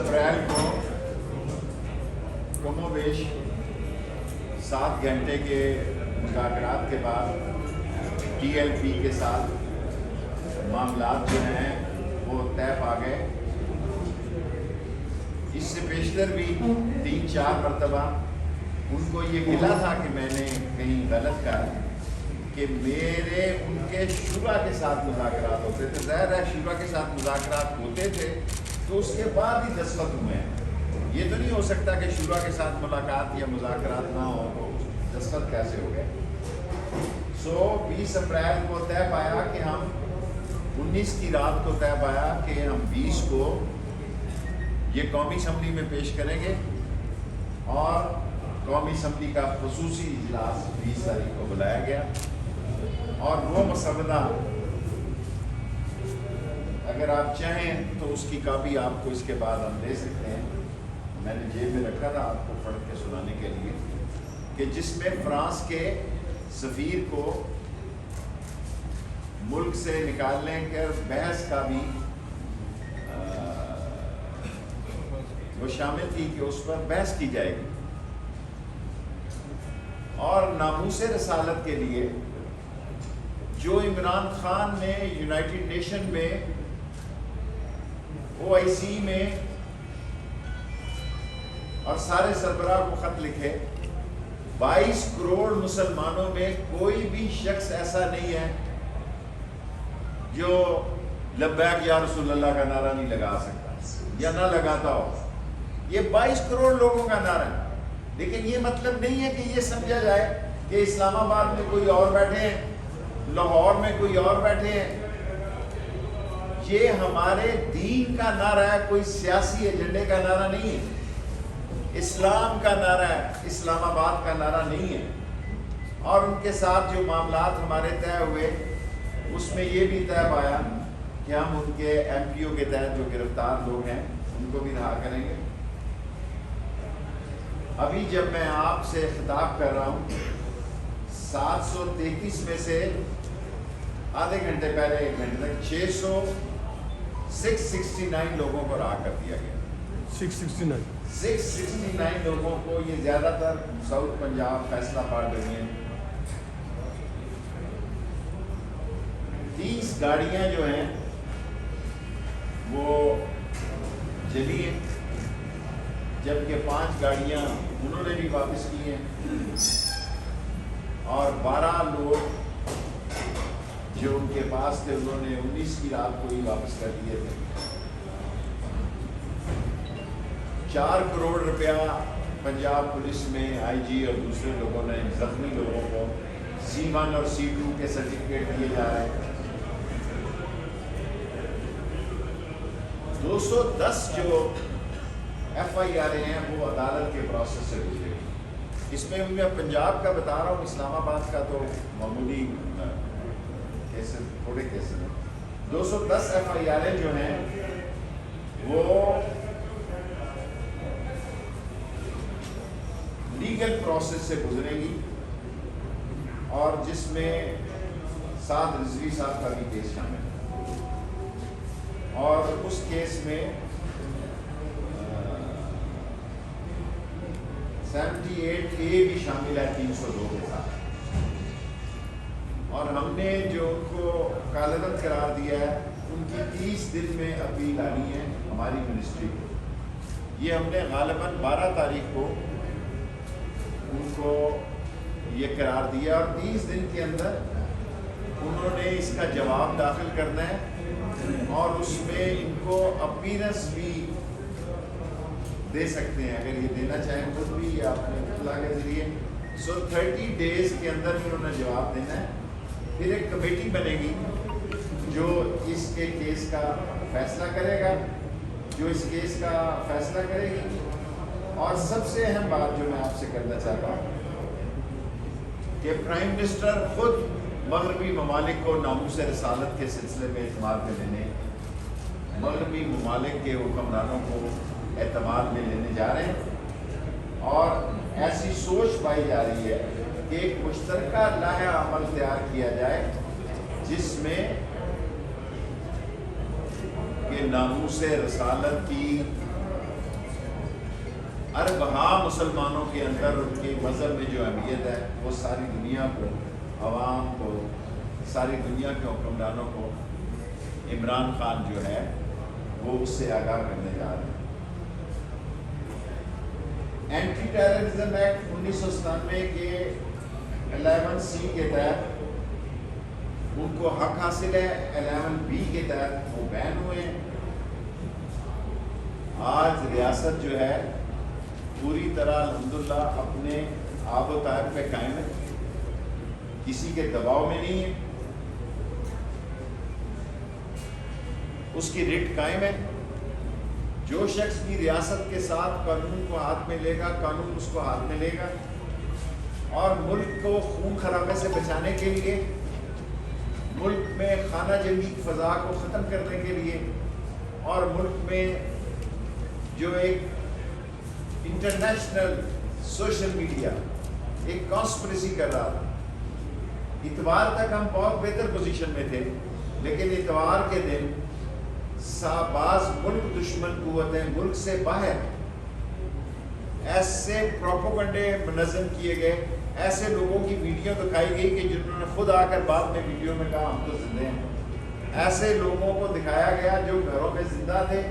April کو کم و بیش 7 گھنٹے کے مذاکرات کے بعد ٹی ایل پی کے ساتھ معاملات جو ہیں وہ طے پا گئے۔ اس سے بیشتر بھی 3-4 مرتبہ ان کو یہ ملا تھا کہ میں نے کہیں غلط کہا کہ میرے ان کے شورا کے ساتھ مذاکرات ہوتے تھے۔ ظاہر ہے شورا کے ساتھ مذاکرات ہوتے تھے تو اس کے بعد ہی دستخط ہوئے ہیں۔ یہ تو نہیں ہو سکتا کہ شورا کے ساتھ ملاقات یا مذاکرات نہ ہو تو دستخط کیسے ہو گئے۔ 20 اپریل کو طے پایا کہ ہم 19 کی رات کو طے پایا کہ ہم 20 کو یہ قومی اسمبلی میں پیش کریں گے اور قومی اسمبلی کا خصوصی اجلاس 20 تاریخ کو بلایا گیا، اور وہ مسودہ اگر آپ چاہیں تو اس کی کاپی آپ کو اس کے بعد ہم دے سکتے ہیں۔ میں نے جیب میں رکھا تھا آپ کو پڑھ کے سنانے کے لیے، کہ جس میں فرانس کے سفیر کو ملک سے نکالنے کے بحث کا بھی وہ شامل تھی کہ اس پر بحث کی جائے گی، اور ناموس رسالت کے لیے جو عمران خان نے یونائٹڈ نیشن میں OIC میں اور سارے سربراہ کو خط لکھے، 22 کروڑ مسلمانوں میں کوئی بھی شخص ایسا نہیں ہے جو لبیک یا رسول اللہ کا نعرہ نہیں لگا سکتا یا نہ لگاتا ہو۔ یہ 22 کروڑ لوگوں کا نعرہ ہے، لیکن یہ مطلب نہیں ہے کہ یہ سمجھا جائے کہ اسلام آباد میں کوئی اور بیٹھے ہیں، لاہور میں کوئی اور بیٹھے ہیں۔ یہ ہمارے دین کا نعرہ ہے، کوئی سیاسی ایجنڈے کا نعرہ نہیں ہے، اسلام کا نعرہ ہے، اسلام آباد کا نعرہ نہیں ہے۔ اور ان کے ساتھ جو معاملات ہمارے طے ہوئے اس میں یہ بھی طے پایا کہ ہم ان کے MPO کے تحت جو گرفتار لوگ ہیں ان کو بھی رہا کریں گے۔ ابھی جب میں آپ سے خطاب کر رہا ہوں 733 میں سے آدھے گھنٹے پہلے 1 گھنٹے تک 669 لوگوں کو رہا کر دیا گیا۔ 669 لوگوں کو، یہ زیادہ تر ساؤتھ پنجاب، فیصلہ پار ڈویژن۔ 30 گاڑیاں جو ہیں وہ جلی ہیں، جبکہ 5 گاڑیاں انہوں نے بھی واپس کی ہیں، اور 12 لوگ جو ان کے پاس تھے انہوں نے 19 کی رات کو ہی واپس کر دیے تھے۔ 4 کروڑ روپیہ پنجاب پولیس میں IG اور دوسرے لوگوں نے زخمی لوگوں کو C1 اور C2 کے سرٹیفکیٹ دیے جا رہے ہیں۔ 210 جو FIR ہیں وہ عدالت کے پروسیس سے گزرے گی۔ اس میں میں پنجاب کا بتا رہا ہوں، اسلام آباد کا تو معمولی کیسز، تھوڑے کیسز ہیں۔ 210 FIR جو ہیں وہ لیگل پروسیس سے گزرے گی، اور جس میں سعد رضوی صاحب کا بھی کیس شامل ہے، اور اس کیس میں 78A بھی شامل ہے 302 کے ساتھ۔ اور ہم نے جو ان کو کالعدم قرار دیا ہے ان کی 30 دن میں اپیل آنی ہے ہماری منسٹری کو۔ یہ ہم نے غالباً 12 تاریخ کو ان کو یہ قرار دیا، اور 30 دن کے اندر انہوں نے اس کا جواب داخل کرنا ہے، اور اس میں ان کو اپیرنس بھی دے سکتے ہیں اگر یہ دینا چاہیں خود بھی یا اپنے اطلاع کے ذریعے۔ 30 ڈیز کے اندر انہوں نے جواب دینا ہے۔ پھر ایک کمیٹی بنے گی جو اس کے کیس کا فیصلہ کرے گا، کرے گی۔ اور سب سے اہم بات جو میں آپ سے کرنا چاہتا ہوں کہ پرائم منسٹر خود مغربی ممالک کو ناموس رسالت کے سلسلے میں اعتماد میں لینے، مغربی ممالک کے حکمرانوں کو اعتماد میں لینے جا رہے ہیں، اور ایسی سوچ پائی جا رہی ہے کہ ایک مشترکہ لائحہ عمل تیار کیا جائے جس میں کہ ناموس رسالت کی اربہا مسلمانوں کے اندر ان کے مذہب میں جو اہمیت ہے وہ ساری دنیا کو، عوام کو، ساری دنیا کے حکمرانوں کو عمران خان جو ہے وہ اس سے آگاہ کرنے جا رہے ہیں۔ اینٹی ٹیررزم ایکٹ 1997 کے 11C کے تحت ان کو حق حاصل ہے، 11B کے تحت وہ بین ہوئے ہیں۔ آج ریاست جو ہے پوری طرح الحمدللہ اپنے آب و تاب پہ قائم ہے، کسی کے دباؤ میں نہیں ہے، اس کی رٹ قائم ہے۔ جو شخص بھی ریاست کے ساتھ قانون کو ہاتھ میں لے گا، قانون اس کو ہاتھ میں لے گا، اور ملک کو خون خرابے سے بچانے کے لیے، ملک میں خانہ جنگی فضا کو ختم کرنے کے لیے، اور ملک میں جو ایک انٹرنیشنل سوشل میڈیا ایک کانسپریسی کر رہا تھا۔ اتوار تک ہم بہت بہتر پوزیشن میں تھے، لیکن اتوار کے دن بعض ملک دشمن قوتیں ملک سے باہر ایسے پروپیگنڈے منظم کیے گئے، ایسے لوگوں کی ویڈیو دکھائی گئی کہ جنہوں نے خود آ کر بعد میں ویڈیو میں کہا ہم تو زندے ہیں۔ ایسے لوگوں کو دکھایا گیا جو گھروں میں زندہ تھے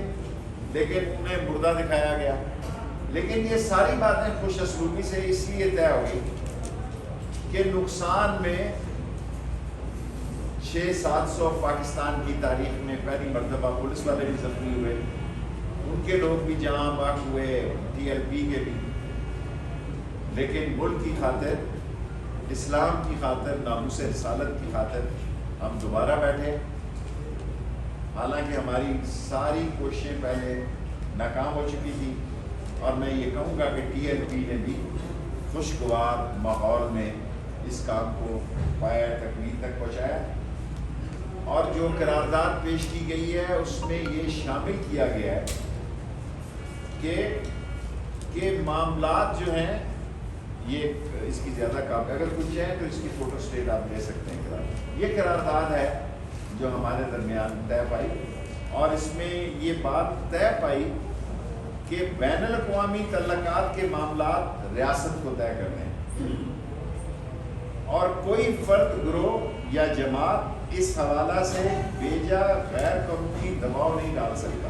لیکن انہیں مردہ دکھایا گیا۔ لیکن یہ ساری باتیں خوش اسلوبی سے اس لیے طے ہو گئی کہ نقصان میں 600-700 پاکستان کی تاریخ میں پہلی مرتبہ پولیس والے بھی زخمی ہوئے، ان کے لوگ بھی جہاں باغ ہوئے، TLP کے بھی، لیکن ملک کی خاطر، اسلام کی خاطر، ناموس رسالت کی خاطر ہم دوبارہ بیٹھے۔ حالانکہ ہماری ساری کوششیں پہلے ناکام ہو چکی تھی، اور میں یہ کہوں گا کہ TLP نے بھی خوشگوار ماحول میں اس کام کو پایا، تکمیل تک پہنچایا، اور جو قرارداد پیش کی گئی ہے اس میں یہ شامل کیا گیا ہے کہ معاملات جو ہیں یہ اس کی زیادہ کام، اگر کچھ ہے تو اس کی فوٹو اسٹیٹ آپ لے سکتے ہیں۔ یہ قرارداد ہے جو ہمارے درمیان طے پائی، اور اس میں یہ بات طے پائی کہ بین الاقوامی تعلقات کے معاملات ریاست کو طے کرنے ہیں، اور کوئی فرد، گروہ یا جماعت اس حوالہ سے بیجا غیر قانونی دباؤ نہیں ڈال سکتا۔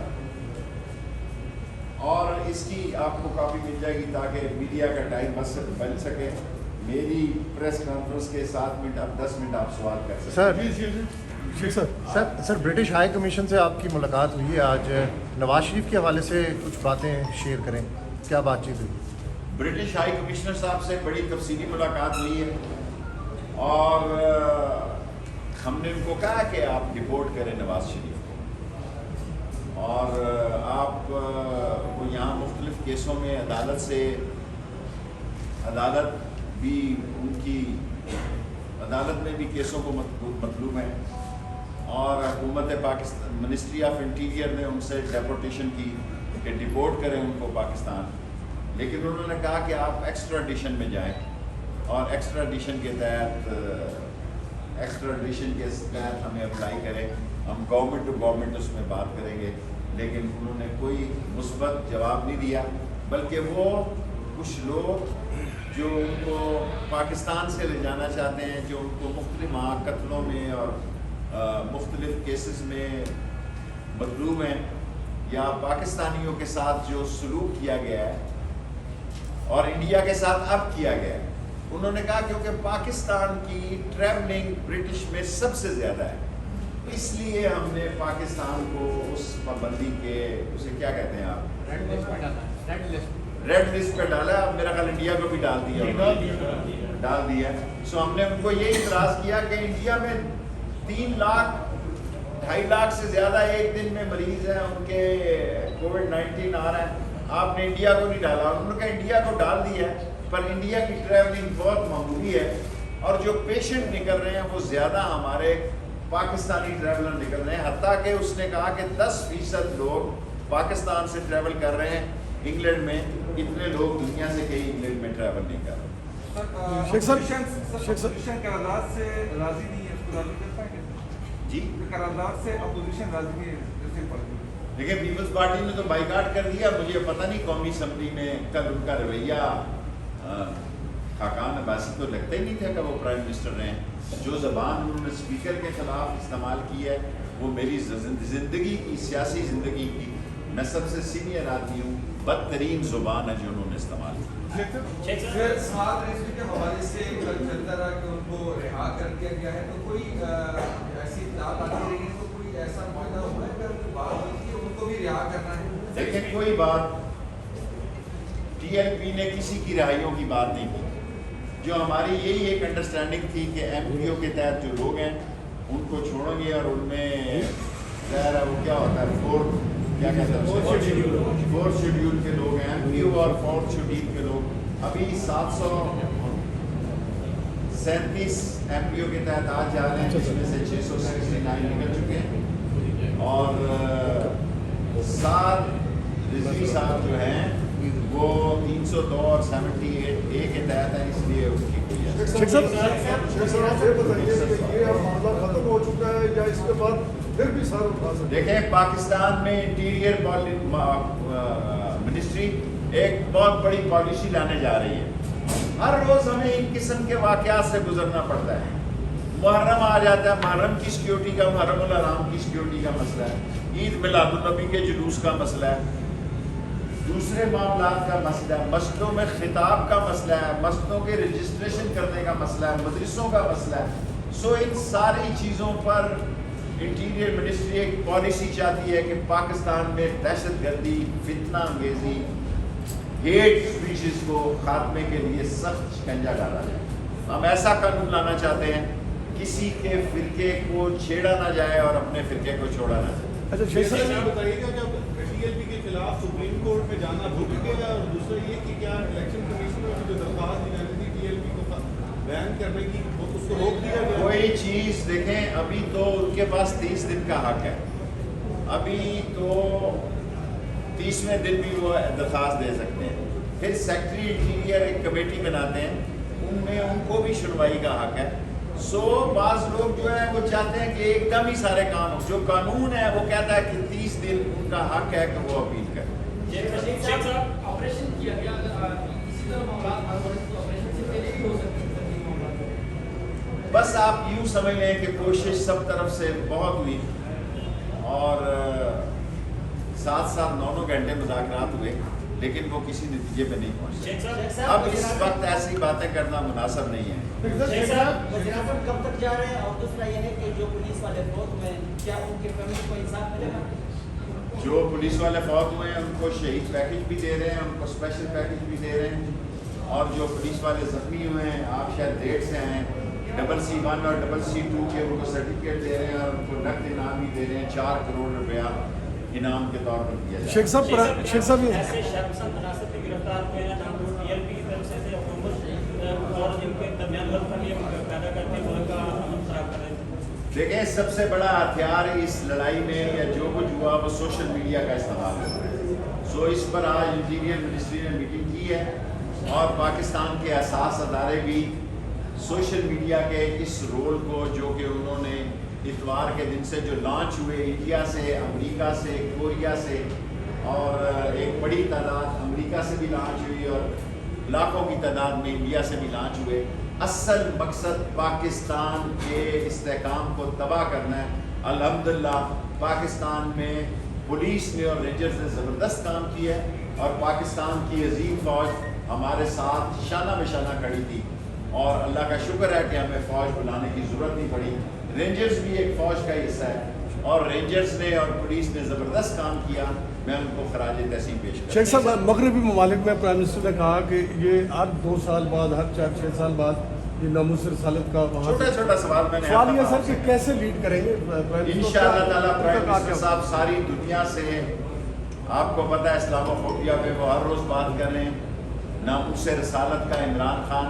اور اس کی آپ کو کاپی مل جائے گی تاکہ میڈیا کا ٹائم بن سکے۔ میری پریس کانفرنس کے 7 منٹ، اب 10 منٹ آپ سوال کر سکتے ہیں۔ سر برٹش ہائی کمیشن سے آپ کی ملاقات ہوئی ہے آج، نواز شریف کے حوالے سے کچھ باتیں شیئر کریں، کیا بات چیت ہوئی؟ برٹش ہائی کمشنر صاحب سے بڑی تفصیلی ملاقات ہوئی ہے، اور ہم نے ان کو کہا کہ آپ ڈپورٹ کریں نواز شریف کو، اور آپ کو یہاں مختلف کیسوں میں عدالت بھی ان کی عدالت میں بھی کیسوں کو مطلوب ہے، اور حکومت پاکستان، منسٹری آف انٹیریئر نے ان سے ڈیپورٹیشن کی کہ ڈپورٹ کریں ان کو پاکستان، لیکن انہوں نے کہا کہ آپ ایکسٹراڈیشن میں جائیں، اور ایکسٹراڈیشن کے تحت ہمیں اپلائی کریں، ہم گورنمنٹ ٹو گورنمنٹ اس میں بات کریں گے۔ لیکن انہوں نے کوئی مثبت جواب نہیں دیا، بلکہ وہ کچھ لوگ جو ان کو پاکستان سے لے جانا چاہتے ہیں، جو ان کو مختلف قتلوں میں اور مختلف کیسز میں مطلوب ہیں، یا پاکستانیوں کے ساتھ جو سلوک کیا گیا ہے اور انڈیا کے ساتھ اب کیا گیا ہے، انہوں نے کہا کیونکہ پاکستان کی ٹریولنگ برٹش میں سب سے زیادہ ہے، اس لیے ہم نے پاکستان کو اس پابندی کے، اسے کیا کہتے ہیں آپ، ریڈ لسٹ پہ ڈالا۔ اب میرا خیال انڈیا کو بھی ڈال دیا۔ سو ہم نے ان کو یہ اعتراض کیا کہ انڈیا میں 3 لاکھ 2.5 لاکھ سے زیادہ ایک دن میں مریض ہیں، ان کے کووڈ-19 آ رہا ہے، آپ نے انڈیا کو نہیں ڈالا۔ انہوں نے کہا انڈیا کو ڈال دیا ہے، پر انڈیا کی ٹریولنگ بہت معمولی ہے، اور جو پیشنٹ نکل رہے ہیں وہ زیادہ ہمارے پاکستانی ٹریولر نکل رہے ہیں، حتیٰ کہ اس نے کہا کہ 10% لوگ پاکستان سے ٹریول کر رہے ہیں انگلینڈ میں، اتنے لوگ دنیا سے کہیں انگلینڈ میں ٹریول نہیں کر رہے۔ قرارداد سے راضی نہیں ہے، اس کو راضی کر پائیں گے؟ جی قرارداد سے اپوزیشن راضی نہیں ہے؟ لیکن پیپلز پارٹی نے تو بائیکاٹ کر دیا. مجھے پتہ نہیں قومی اسمبلی میں کل ان کا رویہ خاقان عباسی کو لگتا ہی نہیں تھا کہ وہ پرائم منسٹر رہے ہیں. جو زبان انہوں نے اسپیکر کے خلاف استعمال کی ہے وہ میری زندگی کی, سیاسی زندگی کی, میں سب سے سینئر آدمی ہوں, بدترین زبان ہے جو انہوں نے استعمال کی. پھر سماعت رجسٹری کے حوالے سے کل چلتا رہا کہ ان کو رہا کر دیا گیا ہے, تو کوئی ایسی اطلاعات آتی رہی ہے, تو کوئی ایسا معاہدہ ہوا ہے کہ ان کی بات ہوئی کہ ان کو بھی رہا کرنا ہے؟ لیکن کوئی بات ٹی ایل پی نے کسی کی رہائیوں کی بات نہیں کی. جو ہماری یہی ایک انڈرسٹینڈنگ تھی کہ ایم پی او کے تحت جو لوگ ہیں ان کو چھوڑیں گے, اور ان میں ظاہر ہے وہ کیا ہوتا ہے, فورتھ شیڈیول کے لوگ ہیں ایم پی او, اور فورتھ شیڈیول کے لوگ. ابھی 737 ایم پی او کے تحت آج جا رہے ہیں, جس میں سے 669 نکل چکے ہیں, اور 7 رضوی صاحب جو ہیں وہ 302 اور 78A کے تحت ہیں, اس لیے ان کی شیخ صاحب یہ بتائیے کہ یہ معاملہ ختم ہو چکا ہے یا اس کے بعد پھر بھی سر اٹھا سکتے ہیں؟ دیکھیں, پاکستان میں انٹیریئر منسٹری ایک بہت بڑی پالیسی لانے جا رہی ہے. ہر روز ہمیں ان قسم کے واقعات سے گزرنا پڑتا ہے. محرم آ جاتا ہے, محرم کی سیکیورٹی کا, محرم الحرام کی سیکیورٹی کا مسئلہ ہے, عید میلاد النبی کے جلوس کا مسئلہ ہے, دوسرے معاملات کا مسئلہ ہے, مسجدوں میں خطاب کا مسئلہ ہے, مسجدوں کے رجسٹریشن کرنے کا مسئلہ ہے, مدرسوں کا مسئلہ ہے. سو ان ساری چیزوں پر انٹیریئر منسٹری ایک پالیسی چاہتی ہے کہ پاکستان میں دہشت گردی, فتنہ انگیزی, ہیٹ اسپیچز کو خاتمے کے لیے سخت شکنجہ ڈالا جائے. ہم ایسا قانون لانا چاہتے ہیں کسی کے فرقے کو چھیڑا نہ جائے اور اپنے فرقے کو چھوڑا نہ جائے. اچھا شیخ صاحب آپ بتائیے گا کہ ٹی ایل پی کے خلاف سپریم کورٹ میں جانا رک گیا, اور دوسرا یہ کہ کیا الیکشن کمیشن میں جو درخواست دی جاتی تھی ٹی ایل پی کو بیان کرنے کی, اس کو روک دیا گیا؟ کوئی چیز دیکھیں, ابھی تو ان کے پاس 30 دن کا حق ہے. ابھی تو 30ویں دن بھی وہ درخواست دے سکتے ہیں. پھر سیکٹری انٹیریئر ایک کمیٹی بناتے ہیں, ان میں ان کو بھی سنوائی کا حق ہے. سو بعض لوگ جو ہے وہ چاہتے ہیں کہ ایک دم ہی سارے کام ہو. جو قانون ہے وہ کہتا ہے کہ 30 دن ان کا حق ہے کہ وہ اپیل کریں. آپریشن کیا گیا, اسی طرح معاملات آپریشن سے پہلے بھی ہو سکتے ہیں. بس آپ یوں سمجھ لیں کہ کوشش سب طرف سے بہت ہوئی, اور 7 9 گھنٹے مذاکرات ہوئے, لیکن وہ کسی نتیجے پہ نہیں پہنچے. اب اس وقت ایسی باتیں کرنا مناسب نہیں ہے. وزیر اعظم کب تک جا رہے ہیں, اور دوسرا یہ ہے کہ جو پولیس والے فوت ہوئے ہیں کیا ان کے فیملی کو انصاف ملے گا؟ جو پولیس والے فوت ہوئے ہیں ان کو شہید پیکج بھی دے رہے ہیں, ان کو اسپیشل پیکج بھی دے رہے ہیں, اور جو پولیس والے زخمی ہوئے ہیں, آپ شاید ڈیٹ سے ہیں, CC1 اور CC2 کے ان کو سرٹیفکیٹ دے رہے ہیں, اور ان کو نقد انعام بھی دے رہے ہیں. 4 کروڑ روپیہ انعام کے طور پر دیا جائے. شیخ صاحب ایسے شخص مناسب میں گرفتار ہوئے ہیں جہاں ٹی ایل پی کی طرف سے حکومت اور جن کے درمیان غلط فہمی پیدا کرتے ہیں, ملک کا امن خراب کر رہے ہیں. دیکھیں, سب سے بڑا ہتھیار اس لڑائی میں یا جو کچھ ہوا وہ سوشل میڈیا کا استعمال ہوا ہے. سو اس پر آج انٹیریئر منسٹری نے میٹنگ کی ہے, اور پاکستان کے حساس ادارے بھی سوشل میڈیا کے اس رول کو, جو کہ انہوں نے اتوار کے دن سے جو لانچ ہوئے انڈیا سے, امریکہ سے, کوریا سے, اور ایک بڑی تعداد امریکہ سے بھی لانچ ہوئی, اور لاکھوں کی تعداد میں انڈیا سے بھی لانچ ہوئے. اصل مقصد پاکستان کے استحکام کو تباہ کرنا ہے. الحمدللہ پاکستان میں پولیس نے اور رینجرز نے زبردست کام کیا ہے, اور پاکستان کی عظیم فوج ہمارے ساتھ شانہ بشانہ کھڑی تھی, اور اللہ کا شکر ہے کہ ہمیں فوج بلانے کی ضرورت نہیں پڑی. رینجرز بھی ایک فوج کا حصہ ہے, اور رینجرز نے اور پولیس نے زبردست کام کیا. میں ان کو خراج تحسین پیش کرتا ہوں. شیخ صاحب, مغربی ممالک میں پرائم منسٹر نے کہا کہ یہ ہر 2 سال بعد, ہر 4-6 سال بعد یہ ناموس رسالت کا وہاں چھوٹا سوال میں نے سوال یہ سر کہ کیسے لیڈ کریں گے انشاءاللہ تعالیٰ. پرائم منسٹر صاحب ساری دنیا سے, آپ کو پتہ ہے اسلام و فوبیا پہ وہ ہر روز بات کر رہے ہیں. ناموس رسالت کا عمران خان,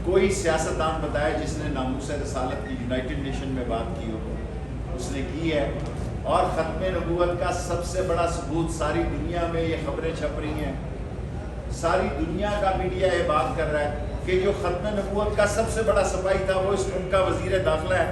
کوئی سیاستدان بتائے جس نے ناموس رسالت کی یونائٹڈ نیشن میں بات کی ہو, اس نے کی ہے. اور ختم نبوت کا سب سے بڑا ثبوت, ساری دنیا میں یہ خبریں چھپ رہی ہیں, ساری دنیا کا میڈیا یہ بات کر رہا ہے کہ جو ختم نبوت کا سب سے بڑا سپاہی تھا وہ اس ملک کا وزیر داخلہ ہے.